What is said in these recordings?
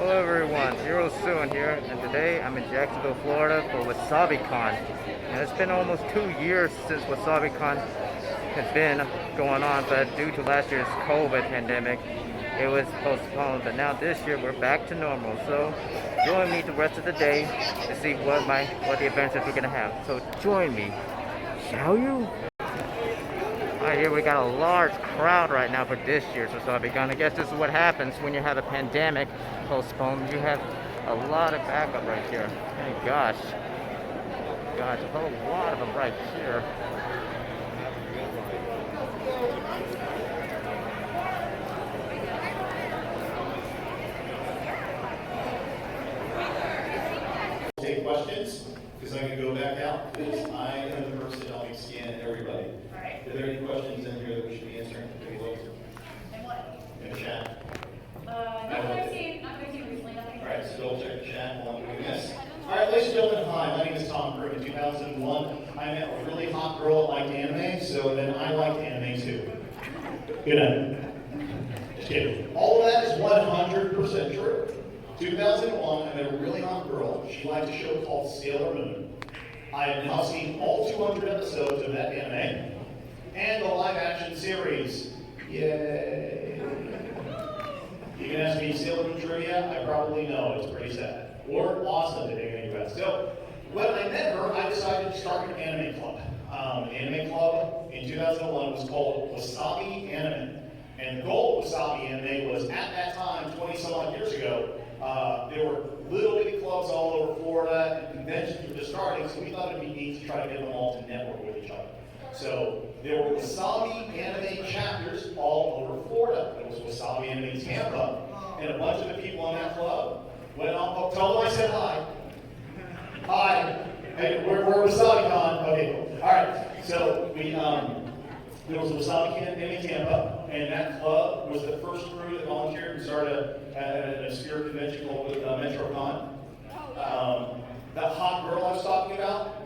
Hello everyone, Zero Soon here, and today I'm in Jacksonville, Florida for WasabiCon. And it's been almost 2 years since WasabiCon has been going on, but due to last year's COVID pandemic, it was postponed. But now this year we're back to normal. So join me the rest of the day to see what the adventures we're gonna have. So join me, shall you? Right here we got a large crowd right now for this year's WasabiCon. I guess this is what happens when you have a pandemic postponed. You have a lot of backup right here. My gosh. Gosh, a whole lot of them right here. Take questions, because I'm going to go back out, because I am the person helping scan everybody. All right. Are there any questions in here that we should be answering? And what? In the chat. Nothing I've seen recently, nothing. All right, so double check the chat while I'm doing this. All right, ladies and gentlemen, hi, my name is Tom Kirk. In 2001, I met a really hot girl that liked anime, so then I liked anime too. Good night. Just kidding. All of that is 100% true. 2001, I met a really hot girl. She liked a show called Sailor Moon. I have now seen all 200 episodes of that anime and the live-action series. Yay! You can ask me Sailor Moon trivia. I probably know. It's pretty sad. Or awesome, depending on you ask. So, when I met her, I decided to start an anime club. Anime club in 2001 was called Wasabi Anime. And the goal of Wasabi Anime was, at that time, 20-some-odd years ago, there were little bitty clubs all over Florida, and conventions were just starting, so we thought it'd be neat to try to get them all to network with each other. So there were Wasabi Anime chapters all over Florida. There was Wasabi Anime Tampa, and a bunch of the people in that club went on. Oh, tell them I said hi. Hi. Hey, we're WasabiCon. Okay, cool. All right. So there was a Wasabi Anime Tampa, and that club was the first crew that volunteered and started a spirit convention called MetroCon. That hot girl I was talking about,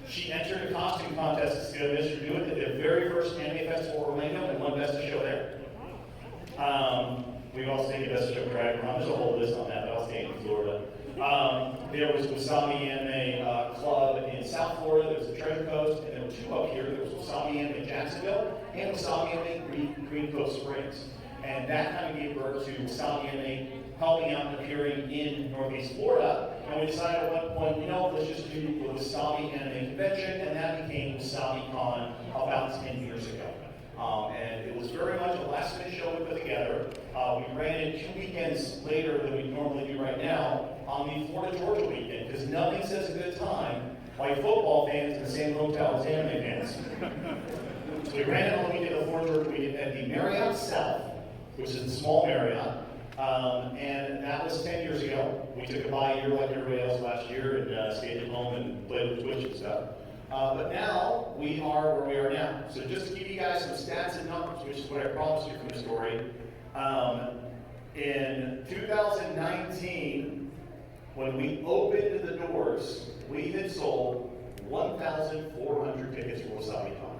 she entered a costume contest to Mr. Do It at their very first anime festival in Orlando and won Best of Show there. We've also taken Best of Show Drag Con. There's a whole list on that, but I'll stay in Florida. There was Wasabi Anime Club in South Florida. There was the Treasure Coast, and there were two up here. There was Wasabi Anime Jacksonville and Wasabi Anime Green Coast Springs. And that kind of gave birth to Wasabi Anime helping out and appearing in Northeast Florida. And we decided at one point, let's just do the Wasabi Anime Convention, and that became WasabiCon about 10 years ago. And it was very much a last-minute show we put together. We ran it 2 weekends later than we normally do right now on the Florida Georgia weekend, because nothing says a good time like football fans in the same hotel as anime fans. So we ran it on the weekend of the Florida Georgia weekend at the Marriott South, which is a small Marriott, and that was 10 years ago. We took a bye year like everybody else last year and stayed at home and played with Twitch and stuff. But now we are where we are now. So just to give you guys some stats and numbers, which is what I promised you from the story, in 2019, when we opened the doors, we had sold 1,400 tickets for WasabiCon.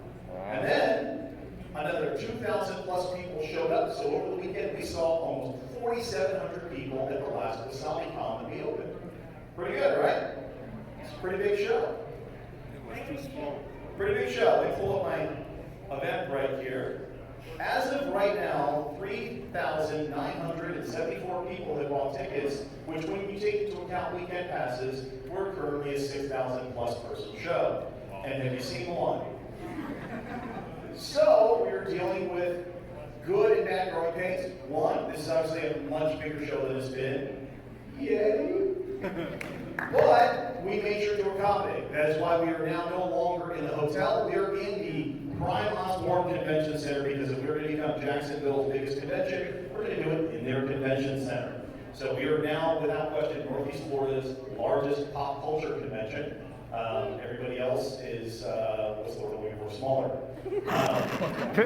And then another 2,000 plus people showed up. So over the weekend, we saw almost 4,700 people at the last WasabiCon that we opened. Pretty good, right? It's a pretty big show. Pretty big show. Let me pull up my Eventbrite here. As of right now, 3,974 people have bought tickets, which when you take into account weekend passes, we're currently a 6,000 plus person show. And have you seen one? So we're dealing with good and bad growing pains. One, this is obviously a much bigger show than it's been. Yay! But we made sure to accommodate. That is why we are now no longer in the hotel. We are in the prime Osborn Convention Center, because if we're going to become Jacksonville's biggest convention, we're going to do it in their convention center. So we are now, without question, Northeast Florida's largest pop culture convention. Everybody else is, what's the word I'm looking for, smaller. The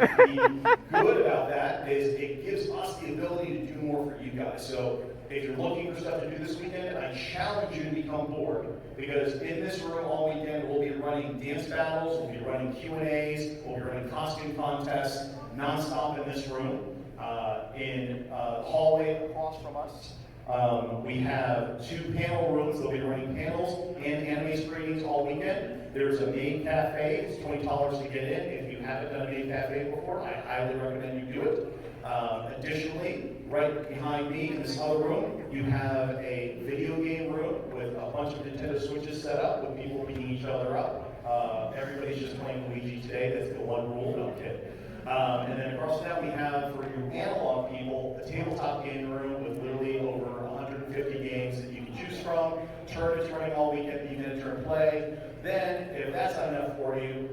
good about that is it gives us the ability to do more for you guys. So if you're looking for stuff to do this weekend, I challenge you to become board, because in this room all weekend we'll be running dance battles, we'll be running Q&As, we'll be running costume contests nonstop in this room. In the hallway across from us, We have 2 panel rooms. They'll be running panels and anime screenings all weekend. There's a main cafe. It's $20 to get in. If you haven't done a main cafe before, I highly recommend you do it. Additionally, right behind me in this other room, you have a video game room with a bunch of Nintendo Switches set up with people beating each other up. Everybody's just playing Luigi today. That's the one rule, no kid. And then across from that, we have, for your analog people, a tabletop game room with literally over 150 games that you can choose from. Tournaments running all weekend that you can enter and play. Then, if that's not enough for you,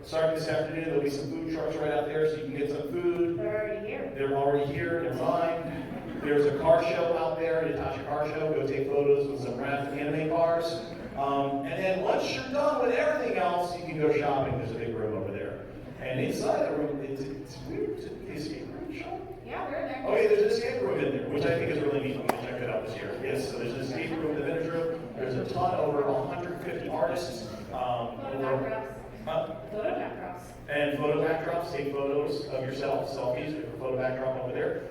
starting this afternoon, there'll be some food trucks right out there so you can get some food. They're already here. They're already here, they're mine. There's a car show out there, Natasha Car Show. Go take photos with some random anime cars. And then once you're done with everything else, you can go shopping. There's a big room over there. And inside the room, it's weird. Is it the escape room show? Yeah, we're in there. Oh yeah, there's an escape room in there, which I think is really neat. I'm gonna check it out this year. Yes, so there's an escape room in the vintage room. There's a ton, over 150 artists. Photo backdrops. Photo backdrops. And photo backdrops, take photos of yourself, selfies, with a photo backdrop over there.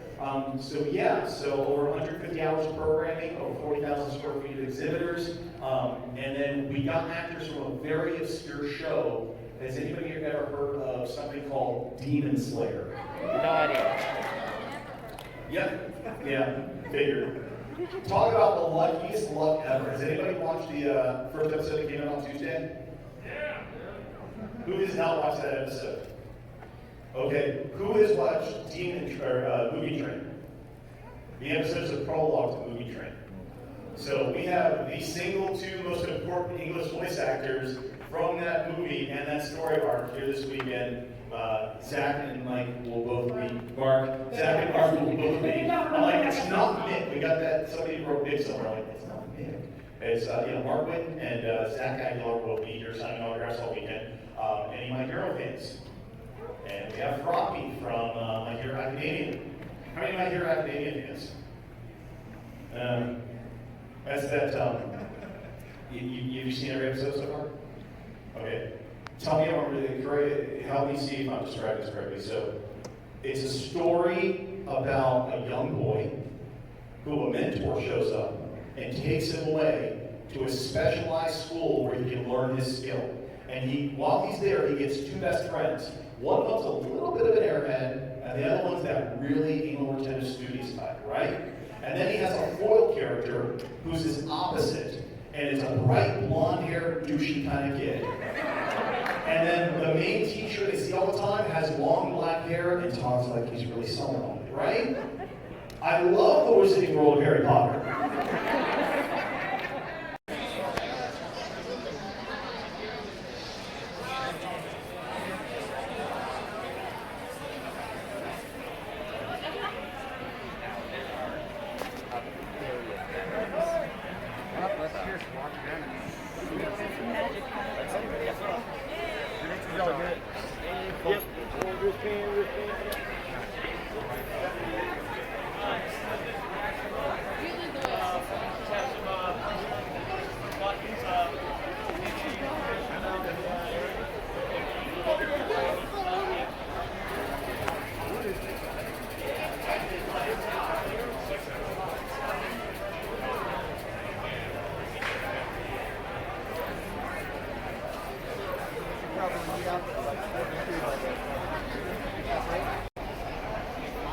So over 150 hours of programming, over 40,000 square feet of exhibitors, and then we got actors from a very obscure show. Has anybody here ever heard of something called Demon Slayer? No idea. Yep, yeah, figured. Talk about the luckiest luck ever. Has anybody watched the first episode that came out on Tuesday? Yeah. Who has not watched that episode? Okay, who has watched Mugen Train? The episode's a prologue to Mugen Train. So we have the single 2 most important English voice actors from that movie and that story arc here this weekend. Zach and Mike will both be Zach and Mark will both be. I'm like, it's not Mick. We got that. Somebody wrote Mick somewhere. I'm like, it's not Mick. It's Mark Whitten and Zach Aguilar will be here signing autographs all weekend. Any of my Hero fans. And we have Rocky from My Hero Academia. How many of My Hero Academia fans? You've seen every episode so far? Okay. Tell me if I'm really correct. Help me see if I'm describing this correctly. So, it's a story about a young boy who a mentor shows up and takes him away to a specialized school where he can learn his skill. And while he's there, he gets 2 best friends. One of them's a little bit of an airhead, and the other one's that really anal retentive studious type, right? And then he has a foil character who's his opposite, and it's a bright blonde-haired, douchey kind of kid. And then the main teacher they see all the time has long black hair and talks like he's really someone on it, right? I love the Wizarding World of Harry Potter.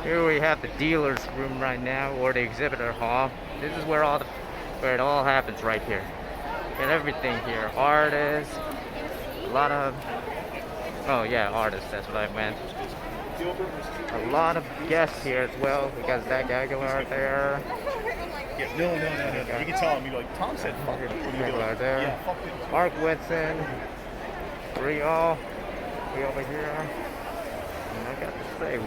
Here we have the dealer's room right now, or the exhibitor hall. This is where it all happens right here. Got everything here. Artists, a lot of, oh yeah, artists, that's what I meant. A lot of guests here as well. We got Zach Aguilar there. Yeah, no. You can tell him, like, Tom said, fuck it. Aguilar there. Yeah, fuck it. Mark Whitten, Rial, we over here. And I got to say,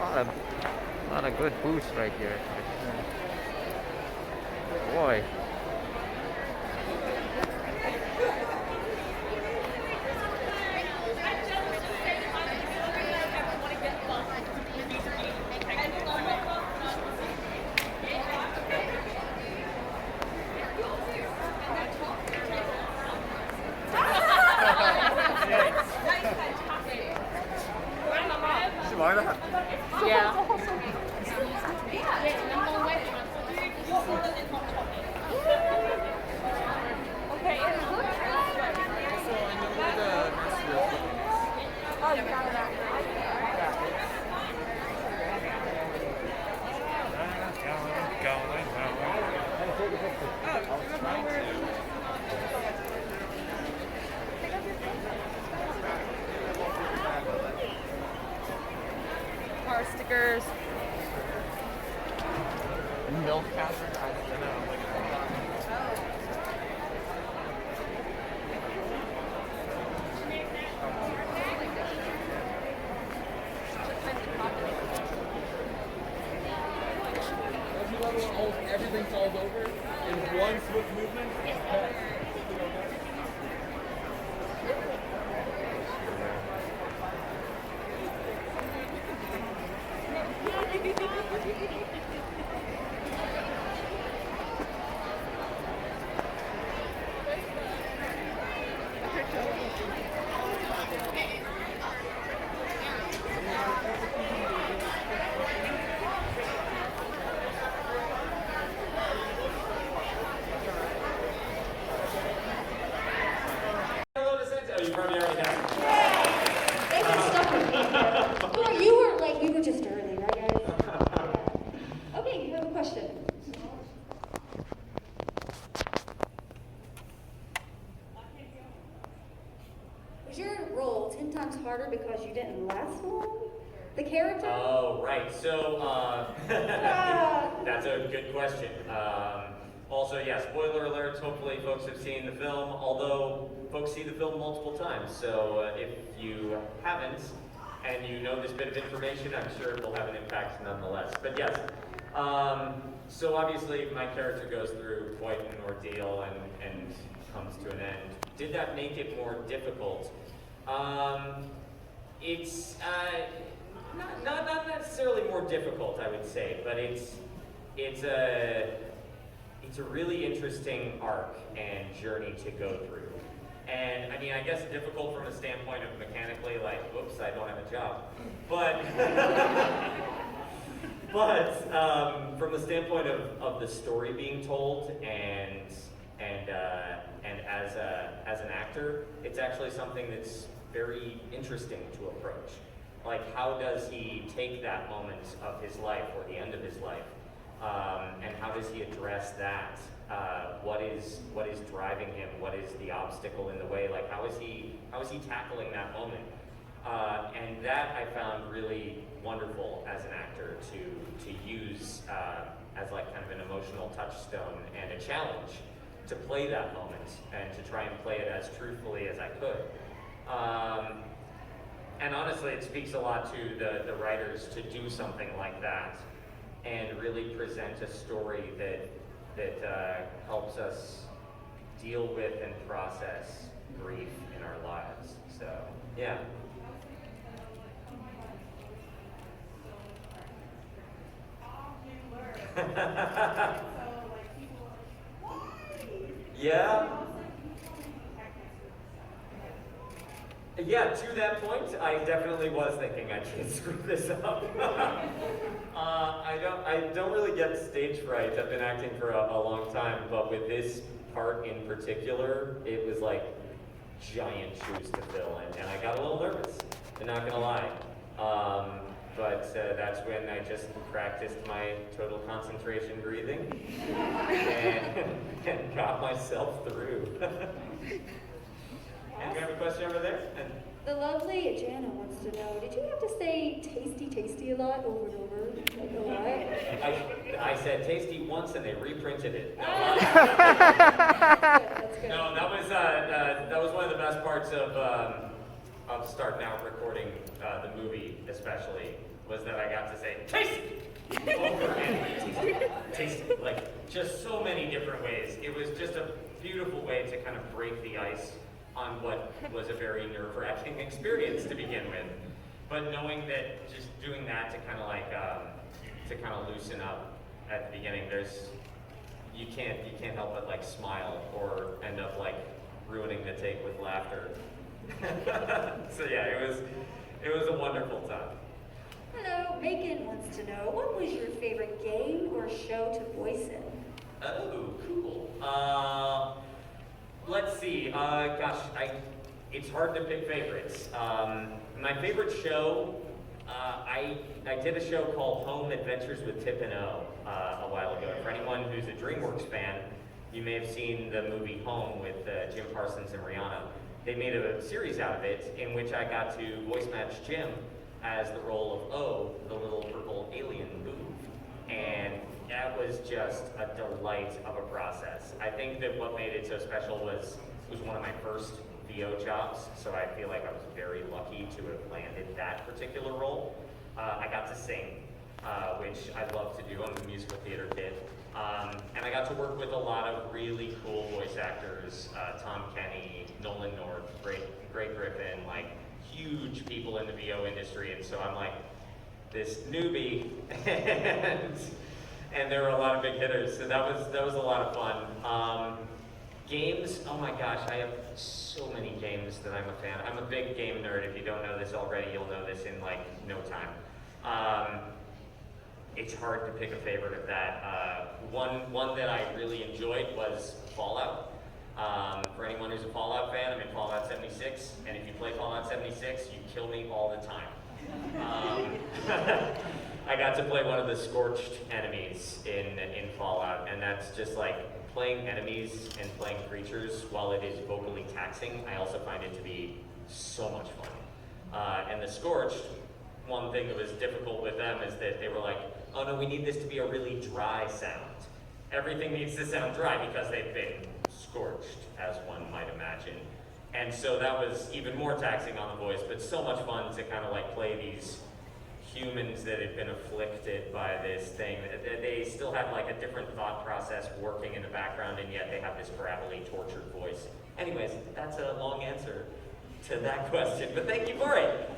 a lot of good booths right here. Boy. Yeah. Car stickers. Milk counter? I don't know. Everything falls over in one swift movement. You probably already have. They got stuck with me. Come on, you were just early, right, guys? Yeah. Okay, you have a question. Was your role 10 times harder because you didn't last long? The character? Oh, right. So, that's a good question. Also, yeah, spoiler alerts. Hopefully folks have seen the film, although folks see the film multiple times. So if you haven't, and you know this bit of information, I'm sure it will have an impact nonetheless. But yes, so obviously my character goes through quite an ordeal and comes to an end. Did that make it more difficult? It's not necessarily more difficult, I would say, but it's a really interesting arc and journey to go through. And I mean, I guess difficult from a standpoint of mechanically, like, whoops, I don't have a job. But, from the standpoint of the story being told and as an actor, it's actually something that's very interesting to approach. Like, how does he take that moment of his life or the end of his life? And how does he address that? What is driving him? What is the obstacle in the way? Like, how is he tackling that moment? And that I found really wonderful as an actor to use as like kind of an emotional touchstone and a challenge to play that moment and to try and play it as truthfully as I could. And honestly, it speaks a lot to the writers to do something like that and really present a story that helps us deal with and process grief in our lives. So, yeah. Yeah. Yeah, to that point, I definitely was thinking I can't screw this up. I don't really get stage fright. I've been acting for a long time, but with this part in particular, it was like giant shoes to fill, and I got a little nervous, I'm not gonna lie. But that's when I just practiced my total concentration breathing and got myself through. And we have a question over there? The lovely Jana wants to know, did you have to say tasty, tasty a lot over and over? Like a lot? I said tasty once and they reprinted it. No, That's good. no, that was one of the best parts of starting out recording the movie, especially, was that I got to say tasty over and tasty, like just so many different ways. It was just a beautiful way to kind of break the ice on what was a very nerve-wracking experience to begin with. But knowing that just doing that to kind of like to kind of loosen up at the beginning, you can't help but like smile or end up like ruining the take with laughter. So yeah, it was a wonderful time. Hello, Megan wants to know, what was your favorite game or show to voice in? it's hard to pick favorites. My favorite show, I did a show called Home Adventures with Tip and O a while ago. For anyone who's a DreamWorks fan, you may have seen the movie Home with Jim Parsons and Rihanna. They made a series out of it in which I got to voice match Jim as the role of O, the little purple alien boob. And that was just a delight of a process. I think that what made it so special was it was one of my first VO jobs, so I feel like I was very lucky to have landed that particular role. I got to sing, which I love to do. I'm a musical theater kid. And I got to work with a lot of really cool voice actors, Tom Kenny, Nolan North, Greg Griffin, like huge people in the VO industry. And so I'm like this newbie, and there were a lot of big hitters. So that was a lot of fun. Games, oh my gosh, I have so many games that I'm a fan. I'm a big game nerd. If you don't know this already, you'll know this in like no time. It's hard to pick a favorite of that. One that I really enjoyed was Fallout. For anyone who's a Fallout fan, I'm in Fallout 76, and if you play Fallout 76, you kill me all the time. I got to play one of the scorched enemies in Fallout, and that's just like playing enemies and playing creatures. While it is vocally taxing, I also find it to be so much fun. And the scorched, one thing that was difficult with them is that they were like, oh no, we need this to be a really dry sound. Everything needs to sound dry because they've been scorched, as one might imagine. And so that was even more taxing on the voice, but so much fun to kind of like play these humans that had been afflicted by this thing. They still have like a different thought process working in the background, and yet they have this gravelly, tortured voice. Anyways, that's a long answer to that question, but thank you for it.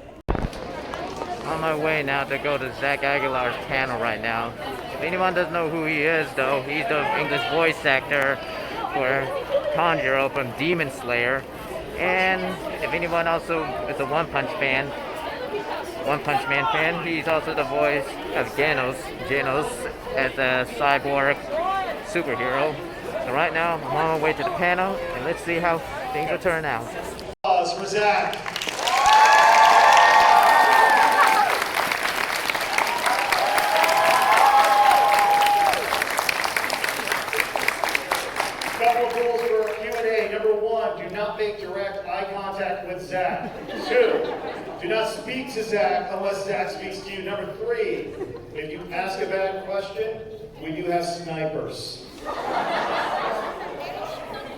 On my way now to go to Zach Aguilar's panel right now. If anyone doesn't know who he is, though, he's the English voice actor for Tanjiro from Demon Slayer. And if anyone also is a One Punch Man fan, he's also the voice of Genos as a cyborg superhero. So right now, I'm on my way to the panel, and let's see how things will turn out. Applause for Zach. Couple of rules for Q&A. Number one, do not make direct eye contact with Zach. Two, do not speak to Zach unless Zach speaks to you. Number three, if you ask a bad question, we do have snipers.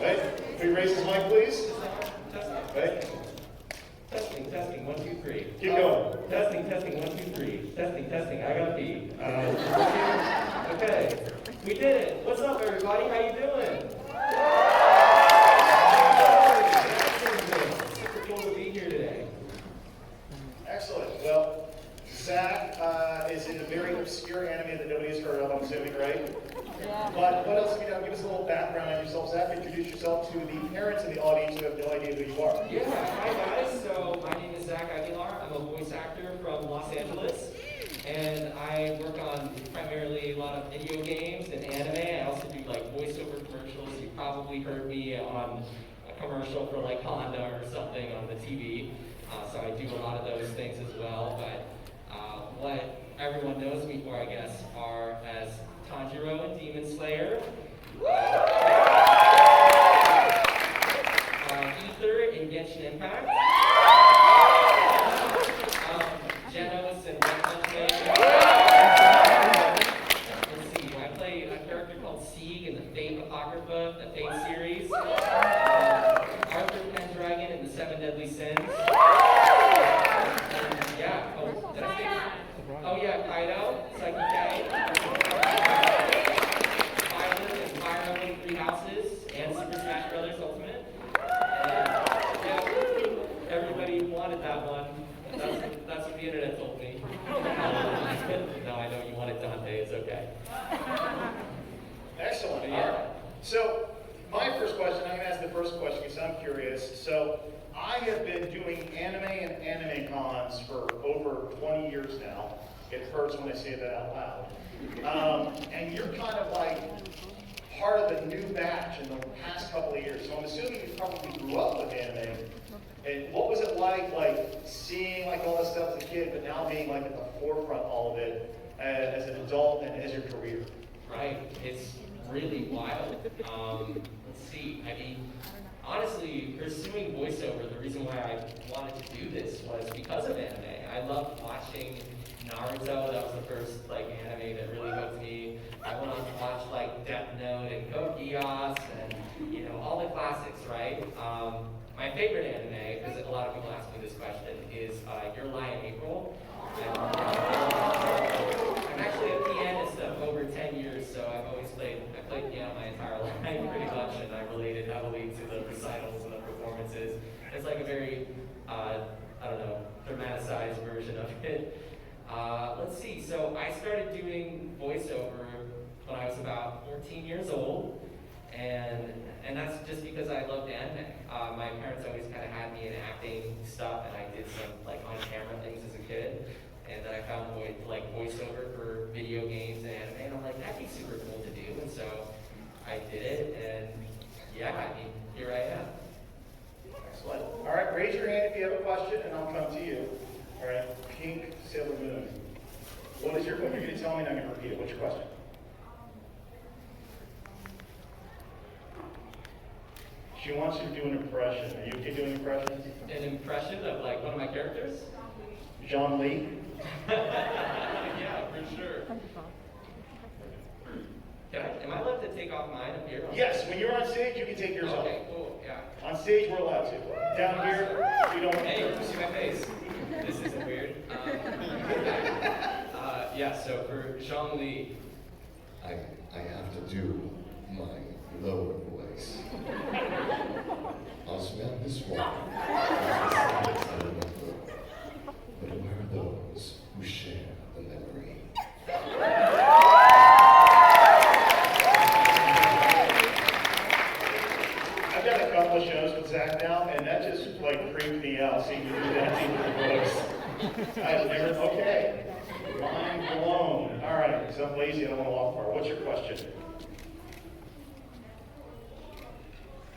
Right? Can you raise his mic, please? Right? Testing, 1, 2, 3. Keep going. Testing, 1, 2, 3. Testing, I gotta pee. Okay, we did it. What's up, everybody? How you doing? Super cool to be here today. Excellent. Well, Zach is in a very obscure anime that nobody has heard of, I'm assuming, right? Yeah. But what else have you done? Give us a little background on yourself, Zach. Introduce yourself to the parents in the audience who have no idea who you are. Yeah, hi guys. So my name is Zach Aguilar. I'm a voice actor from Los Angeles. And I work on primarily a lot of video games and anime. I also do like voiceover commercials. You probably heard me on a commercial for like Honda or something on the TV. So I do a lot of those things as well. But what everyone knows me for, I guess, are as Tanjiro in Demon Slayer. Ether in Genshin Impact. Genos in Whitten. Let's see, I play a character called Sieg in the Fate Apocrypha, the Fate series. Arthur Pendragon in the Seven Deadly Sins. And yeah, oh yeah, Kaido, Psyche K. Violet in Fire Emblem 3 Houses and Super Smash Bros. Ultimate. And yeah, everybody wanted that one. That's what the internet told me. No, I know you wanted Dante, it's okay. Excellent. Yeah. All right. So, my first question, I'm going to ask the first question because I'm curious. So, I have been doing anime and anime cons for over 20 years now. It hurts when I say that out loud. And you're kind of like part of a new batch in the past couple of years. So I'm assuming you probably grew up with anime. And what was it like seeing like all this stuff as a kid, but now being like at the forefront of all of it as an adult and as your career? Right. It's really wild. Let's see. I mean, honestly, pursuing voiceover, the reason why I wanted to do this was because of anime. I loved watching Naruto. That was the first like anime that really hooked me. I went on to watch like Death Note and Code Geass and you know all the classics, right? My favorite anime, because a lot of people ask me this question, is Your Lie in April. And, I'm actually a pianist of over 10 years, so I played piano my entire life pretty much, and I related heavily to the recitals and the performances. It's like a very, I don't know, dramatized version of it. Let's see, so I started doing voiceover when I was about 14 years old, and that's just because I loved anime. My parents always kind of had me in acting stuff, and I did some like on-camera things as a kid. And then I found voiceover for video games and anime, and I'm like, that'd be super cool to do. And so I did it, and yeah, I mean, here I am. Excellent. All right, raise your hand if you have a question, and I'll come to you. All right, Pink Sailor Moon. What is your question? You're going to tell me, and I'm going to repeat it. What's your question? She wants you to do an impression. Are you okay doing impressions? An impression of like one of my characters? Jean Lee. Yeah, for sure. Am I allowed to take off mine up here? Yes, when you're on stage, you can take yours off. Okay, cool, yeah. On stage, we're allowed to. Down here, you don't want Hey, to. you see my face? This isn't weird. Yeah, so for Jean Lee, I have to do my lower voice. Osman, this one. But where are those who share the memory? I've got a couple of shows with Zach now, and that just like creeped me out seeing you do that in your voice. I've never, okay. Mind blown. All right, because I'm lazy, I don't want to walk far. What's your question?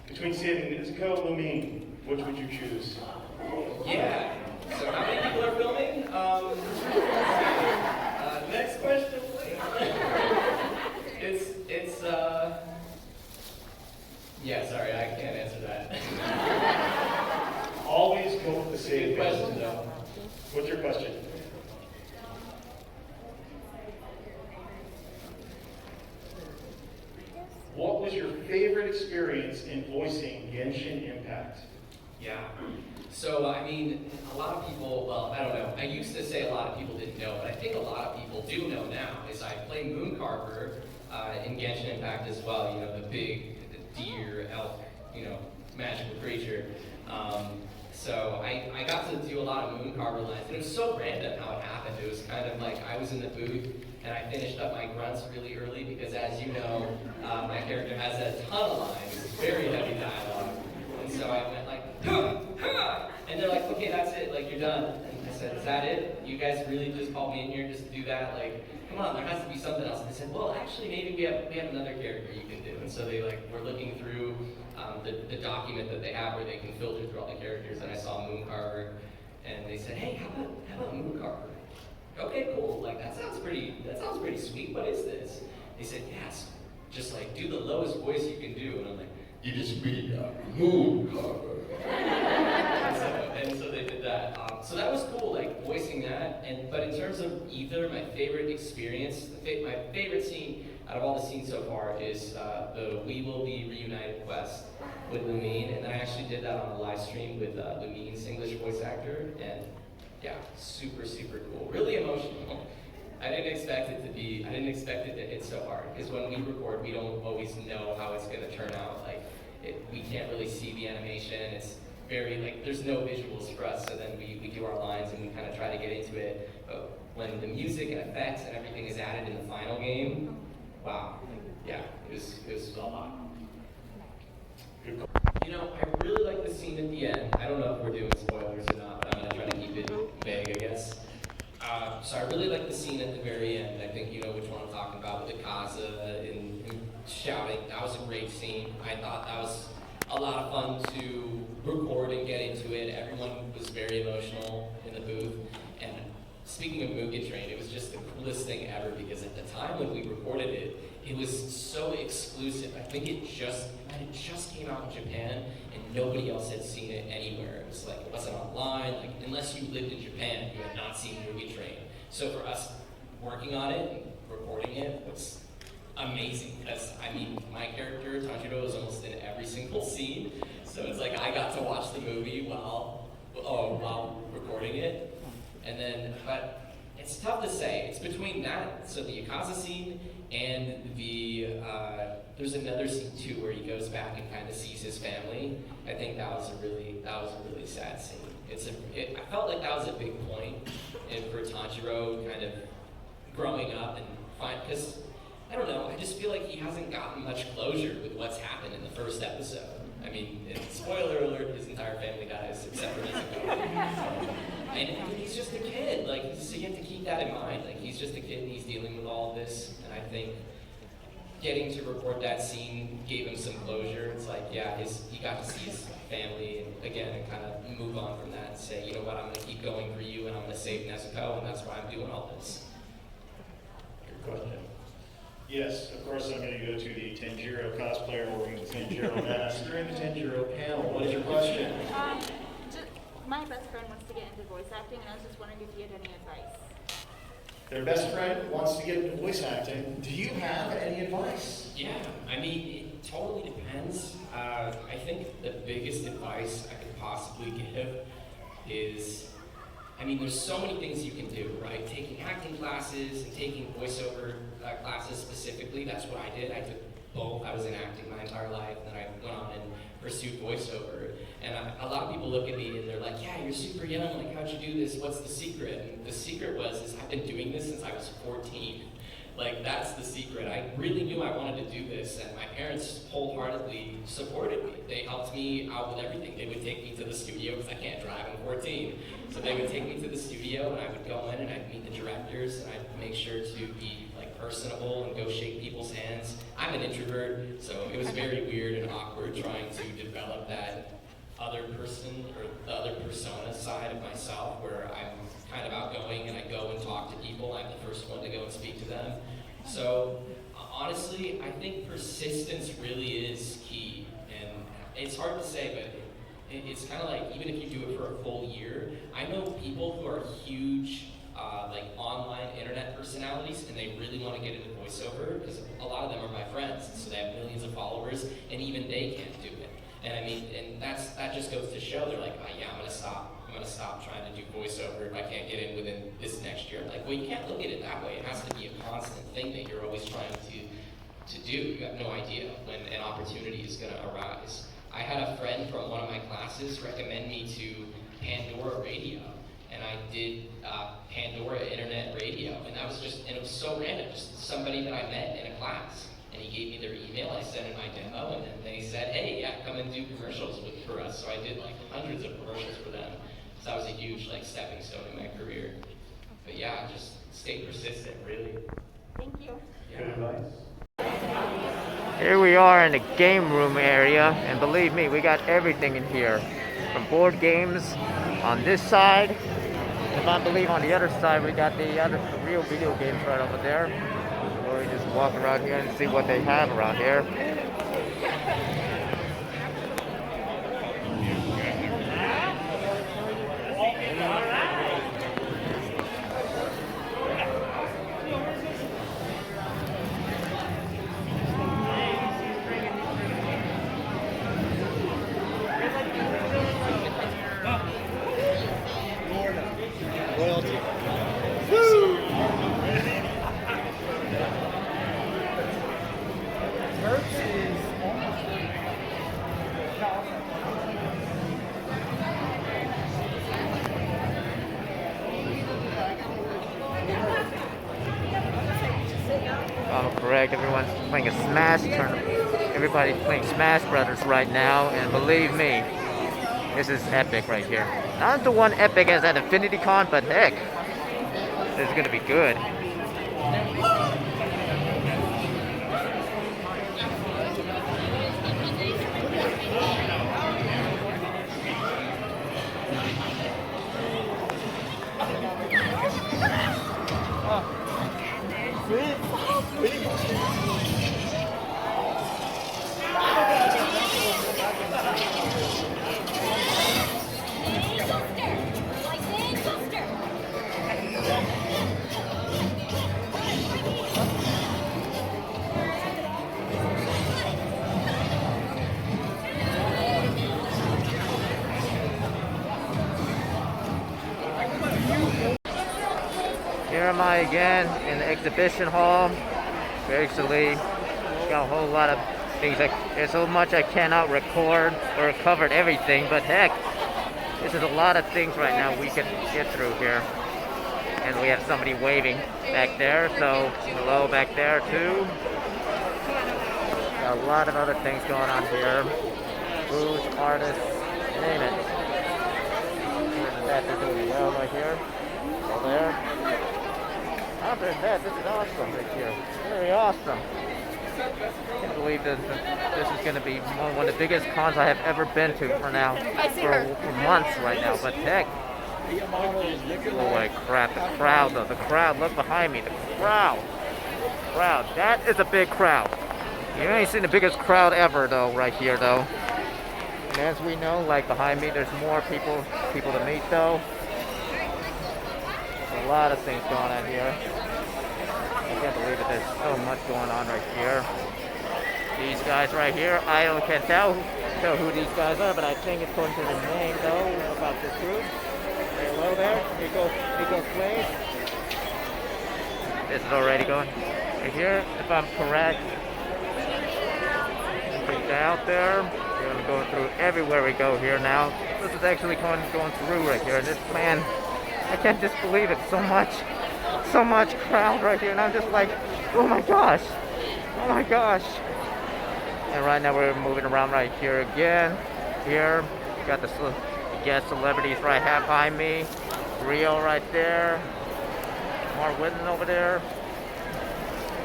Between saving Nezuko and Lumine, which would you choose? yeah. So how many people are filming? Next question, please. Yeah, sorry, I can't answer that. Always go with the same Good question, though. What's your question? What was your favorite experience in voicing Genshin Impact? Yeah. So, I mean, a lot of people, well, I don't know. I used to say a lot of people didn't know, but I think a lot of people do know now, is I play Mooncarver in Genshin Impact as well, you know, the big deer, elk, you know, magical creature. So I got to do a lot of Mooncarver lines, and it was so random how it happened. It was kind of like I was in the booth, and I finished up my grunts really early because, as you know, my character has a ton of lines, very heavy dialogue. And so I went like, huh, huh, and they're like, okay, that's it, like you're done. And I said, is that it? You guys really just called me in here just to do that? Like, come on, there has to be something else. And they said, well, actually, maybe we have another character you can do. And so they were looking through the document that they have where they can filter through all the characters, and I saw Mooncarver, and they said, hey, how about Mooncarver? Okay, cool. Like that sounds pretty sweet. What is this? They said, yes, just like do the lowest voice you can do. And I'm like, You just be a Mooncarver. and so they did that. So that was cool, like voicing that. But in terms of either, my favorite experience, my favorite scene out of all the scenes so far is the We Will Be Reunited quest with Lumine, and then I actually did that on a live stream with Lumine's English voice actor, and yeah, super, super cool. Really emotional. I didn't expect it to hit so hard, because when we record, we don't always know how it's going to turn out. We can't really see the animation. It's very, there's no visuals for us, so then we do our lines and we kind of try to get into it. But when the music and effects and everything is added in the final game, wow, yeah, it was a lot. You know, I really like the scene at the end. I don't know if we're doing spoilers or not, but I'm going to try to keep it vague, I guess. So I really like the scene at the very end. I think you know which one I'm talking about with the Kaza in shouting. That was a great scene. I thought that was a lot of fun to record and get into it. Everyone was very emotional in the booth. And speaking of Mugen Train, it was just the coolest thing ever because at the time when we recorded it, it was so exclusive. I think it just came out in Japan and nobody else had seen it anywhere. It was like, it wasn't online. Like, unless you lived in Japan, you had not seen Mugen Train. So for us working on it and recording it was amazing because, I mean, my character, Tanjiro, was almost in every single scene. So it's like I got to watch the movie while recording it. And then, but it's tough to say. It's between that, so the Yakaza scene and there's another scene too where he goes back and kind of sees his family. I think that was a really sad scene. I felt like that was a big point for Tanjiro kind of growing up and because I don't know, I just feel like he hasn't gotten much closure with what's happened in the first episode. I mean, spoiler alert, his entire family dies except for Nezuko. And he's just a kid, like, you have to keep that in mind. Like, he's just a kid and he's dealing with all of this. And I think getting to record that scene gave him some closure. It's like, yeah, he got to see his family and again, and kind of move on from that and say, you know what, I'm gonna keep going for you and I'm gonna save Nezuko and that's why I'm doing all this. Good question. Yes, of course I'm going to go to the Tanjiro cosplayer wearing the Tanjiro mask during the Tanjiro panel. What is your question? My best friend wants to get into voice acting, and I was just wondering if you had any advice. Their best friend wants to get into voice acting. Do you have any advice? Yeah, I mean, it totally depends. I think the biggest advice I could possibly give is, I mean, there's so many things you can do, right? Taking acting classes and taking voiceover classes specifically, that's what I did. I took both. I was in acting my entire life, and then I went on and pursued voiceover. And a lot of people look at me and they're like, yeah, you're super young, like, how'd you do this? What's the secret? And the secret is I've been doing this since I was 14. Like, that's the secret. I really knew I wanted to do this, and my parents wholeheartedly supported me. They helped me out with everything. They would take me to the studio, because I can't drive, I'm 14. So they would take me to the studio, and I would go in, and I'd meet the directors, and I'd make sure to be, like, personable and go shake people's hands. I'm an introvert, so it was very weird and awkward trying to develop that other person, or the other persona side of myself, where I'm kind of outgoing and I go and talk to people. I'm the first one to go and speak to them. So honestly, I think persistence really is key. And it's hard to say, but it's kind of like, even if you do it for a full year, I know people who are huge like online internet personalities and they really want to get into voiceover, because a lot of them are my friends, so they have millions of followers and even they can't do it. And I mean, and that just goes to show, they're like, oh, yeah, I'm gonna stop trying to do voiceover if I can't get in within this next year. Like, well, you can't look at it that way. It has to be a constant thing that you're always trying to do. You have no idea when an opportunity is gonna arise. I had a friend from one of my classes recommend me to Pandora Radio, and I did Pandora Internet Radio, and it was so random, just somebody that I met in a class. And he gave me their email, I sent in my demo, and then they said, hey, yeah, come and do commercials for us. So I did like hundreds of commercials for them. So that was a huge like stepping stone in my career. But yeah, just stay persistent, really. Thank you. Yeah. Good advice. Here we are in the game room area, and believe me, we got everything in here. From board games on this side, if I believe on the other side, we got the real video games right over there. Or we just walk around here and see what they have around here. Correct, everyone's playing a Smash tournament. Everybody's playing Smash Brothers right now, and believe me, this is epic right here. Not the one epic as at Infinity Con, but heck, this is gonna be good. am I again in the exhibition hall. Basically, got a whole lot of things. There's so much I cannot record or covered everything, but heck, this is a lot of things right now we can get through here. And we have somebody waving back there, so hello back there too. Got a lot of other things going on here. Booths, artists, name it. That they're doing well right here. Over there. Other than that, this is awesome right here. Very awesome. I can't believe that this is going to be one of the biggest cons I have ever been to for now. For months right now. But heck, holy crap, the crowd though. The crowd, look behind me. The crowd. That is a big crowd. You ain't seen the biggest crowd ever though, right here though. And as we know, like behind me, there's more people to meet though. There's a lot of things going on here. I can't believe it. There's so much going on right here. These guys right here, I can't tell who these guys are, but I think it's going to the name though about this group. Hey, hello there, Nico Slade. This is already going right here, if I'm correct. Out there. We're gonna go through everywhere we go here now. This is actually going through right here. This man, I can't just believe it. So much crowd right here, and I'm just like, oh my gosh. And right now we're moving around right here again. Here, got the guest celebrities right behind me. Rio right there. Whitten over there.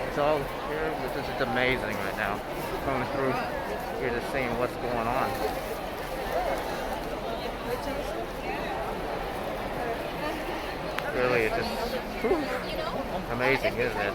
It's all here. This is amazing right now. Going through here to seeing what's going on. Really, it's just amazing, isn't it?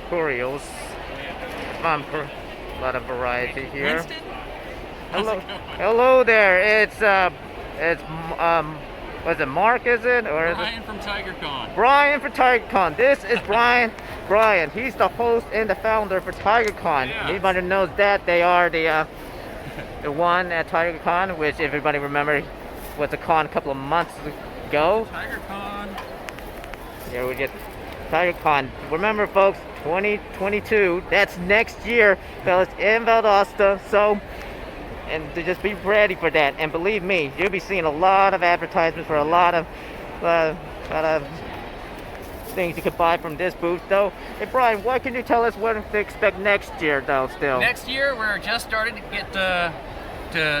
Curios. A lot of variety here. Hello there. It's was it Mark? Is it or is Brian from TigerCon? Brian from TigerCon. This is Brian. He's the host and the founder for TigerCon. Yeah. Anybody knows that they are the one at TigerCon, which if everybody remembers was a con a couple of months ago. TigerCon. Here we get TigerCon. Remember, folks, 2022. That's next year, fellas, in Valdosta. So, and to just be ready for that. And believe me, you'll be seeing a lot of advertisements for a lot of things you could buy from this booth, though. Hey, Brian, what can you tell us what to expect next year, though? Still. Next year, we're just starting to get to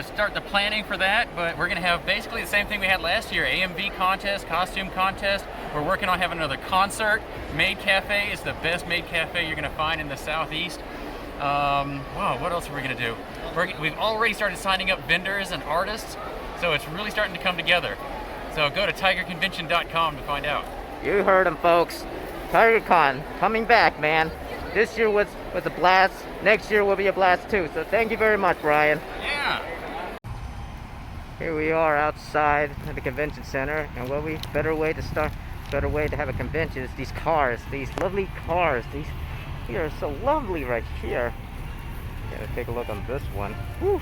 start the planning for that, but we're going to have basically the same thing we had last year: AMV contest, costume contest. We're working on having another concert. Maid Cafe is the best maid cafe you're going to find in the Southeast. Wow, what else are we going to do? We've already started signing up vendors and artists, so it's really starting to come together. So go to tigerconvention.com to find out. You heard him, folks. TigerCon coming back, man. This year was a blast. Next year will be a blast too. So thank you very much, Brian. Yeah. Here we are outside of the convention center, and what better way to have a convention is these cars, these lovely cars. These are so lovely right here. Gotta take a look on this one. Whew.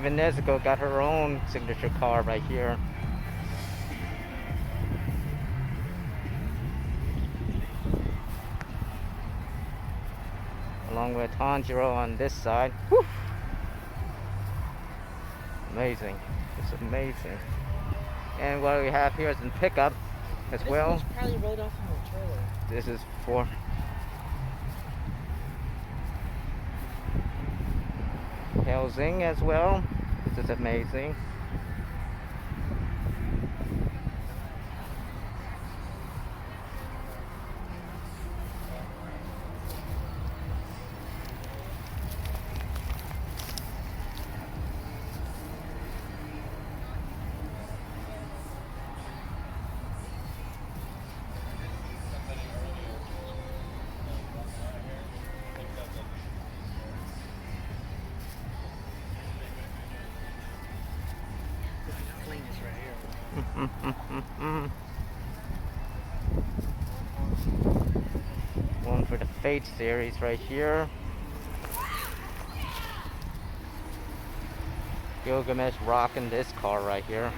Even Nezuko got her own signature car right here. Along with Tanjiro on this side. Whew. Amazing. It's amazing. And what we have here is in pickup as well. This probably rolled off from the trailer. This is for housing as well. This is amazing. One for the Fate series right here. Gilgamesh rocking this car right here.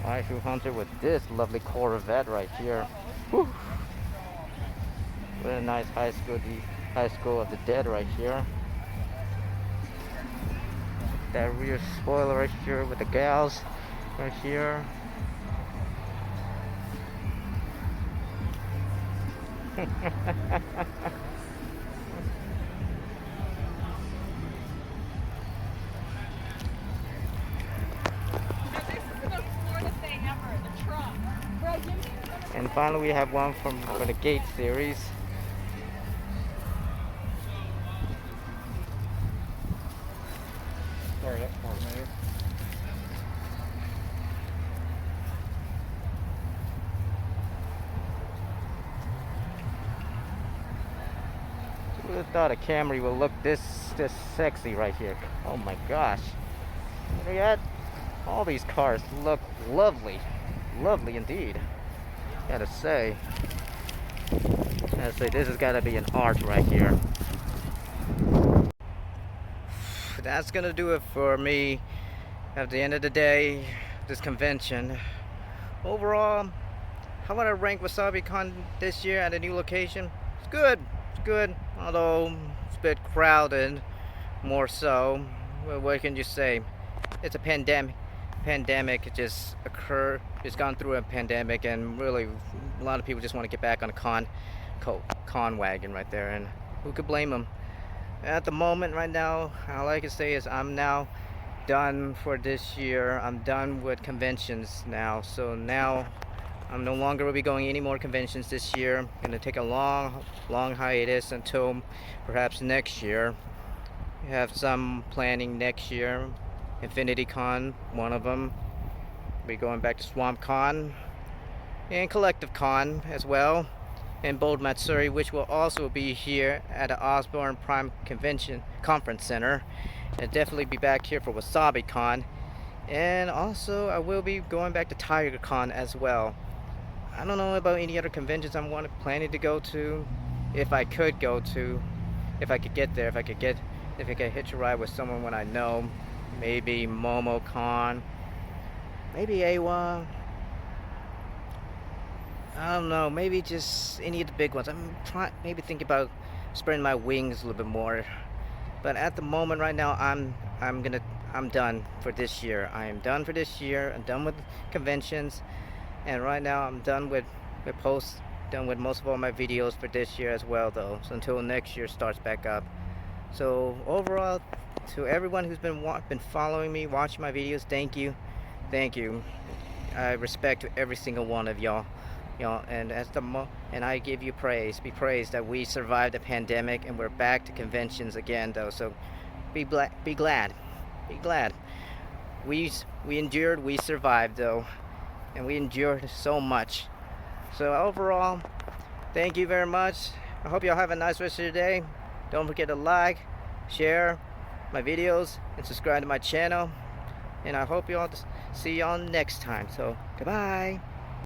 Waifu Hunter with this lovely Corvette right here. Whew. What a nice high school of the dead right here. That rear spoiler right here with the gals right here. And finally we have one for the Gate series. Sorry, that's part of it. Who would have thought a Camry would look this sexy right here? Oh my gosh. Look at all these cars look lovely. Lovely indeed. Gotta say, this has gotta be an art right here. That's gonna do it for me at the end of the day, this convention. Overall, how would I rank WasabiCon this year at a new location? It's good, although it's a bit crowded, more so. Well, what can you say? It's a pandemic just occurred. It's gone through a pandemic, and really a lot of people just want to get back on a con wagon right there, and who could blame them? At the moment right now, all I can say is I'm now done for this year. I'm done with conventions now, so now I'm no longer will be going any more conventions this year. I'm gonna take a long hiatus until perhaps next year. We have some planning next year. Infinity Con, one of them. We're going back to Swamp Con and Collective Con as well, and Bold Matsuri, which will also be here at the Osborn Convention Center. And definitely be back here for WasabiCon, and also I will be going back to Tiger Con as well. I don't know about any other conventions I'm planning to go to. If I could go to, if I could get there, if I could hitch a ride with someone when I know. Maybe MomoCon, maybe AWA. I don't know, maybe just any of the big ones. I'm maybe thinking about spreading my wings a little bit more. But at the moment right now, I'm done for this year. I am done for this year. I'm done with conventions, and right now I'm done with posts, done with most of all my videos for this year as well, though. So until next year starts back up. So overall, to everyone who's been following me, watching my videos, thank you. I respect to every single one of y'all, and and I give you praise. Be praised that we survived the pandemic and we're back to conventions again, though. So be glad. We endured, we survived, though, and we endured so much. So overall, thank you very much. I hope y'all have a nice rest of your day. Don't forget to like, share my videos, and subscribe to my channel. And I hope you all see y'all next time. So goodbye.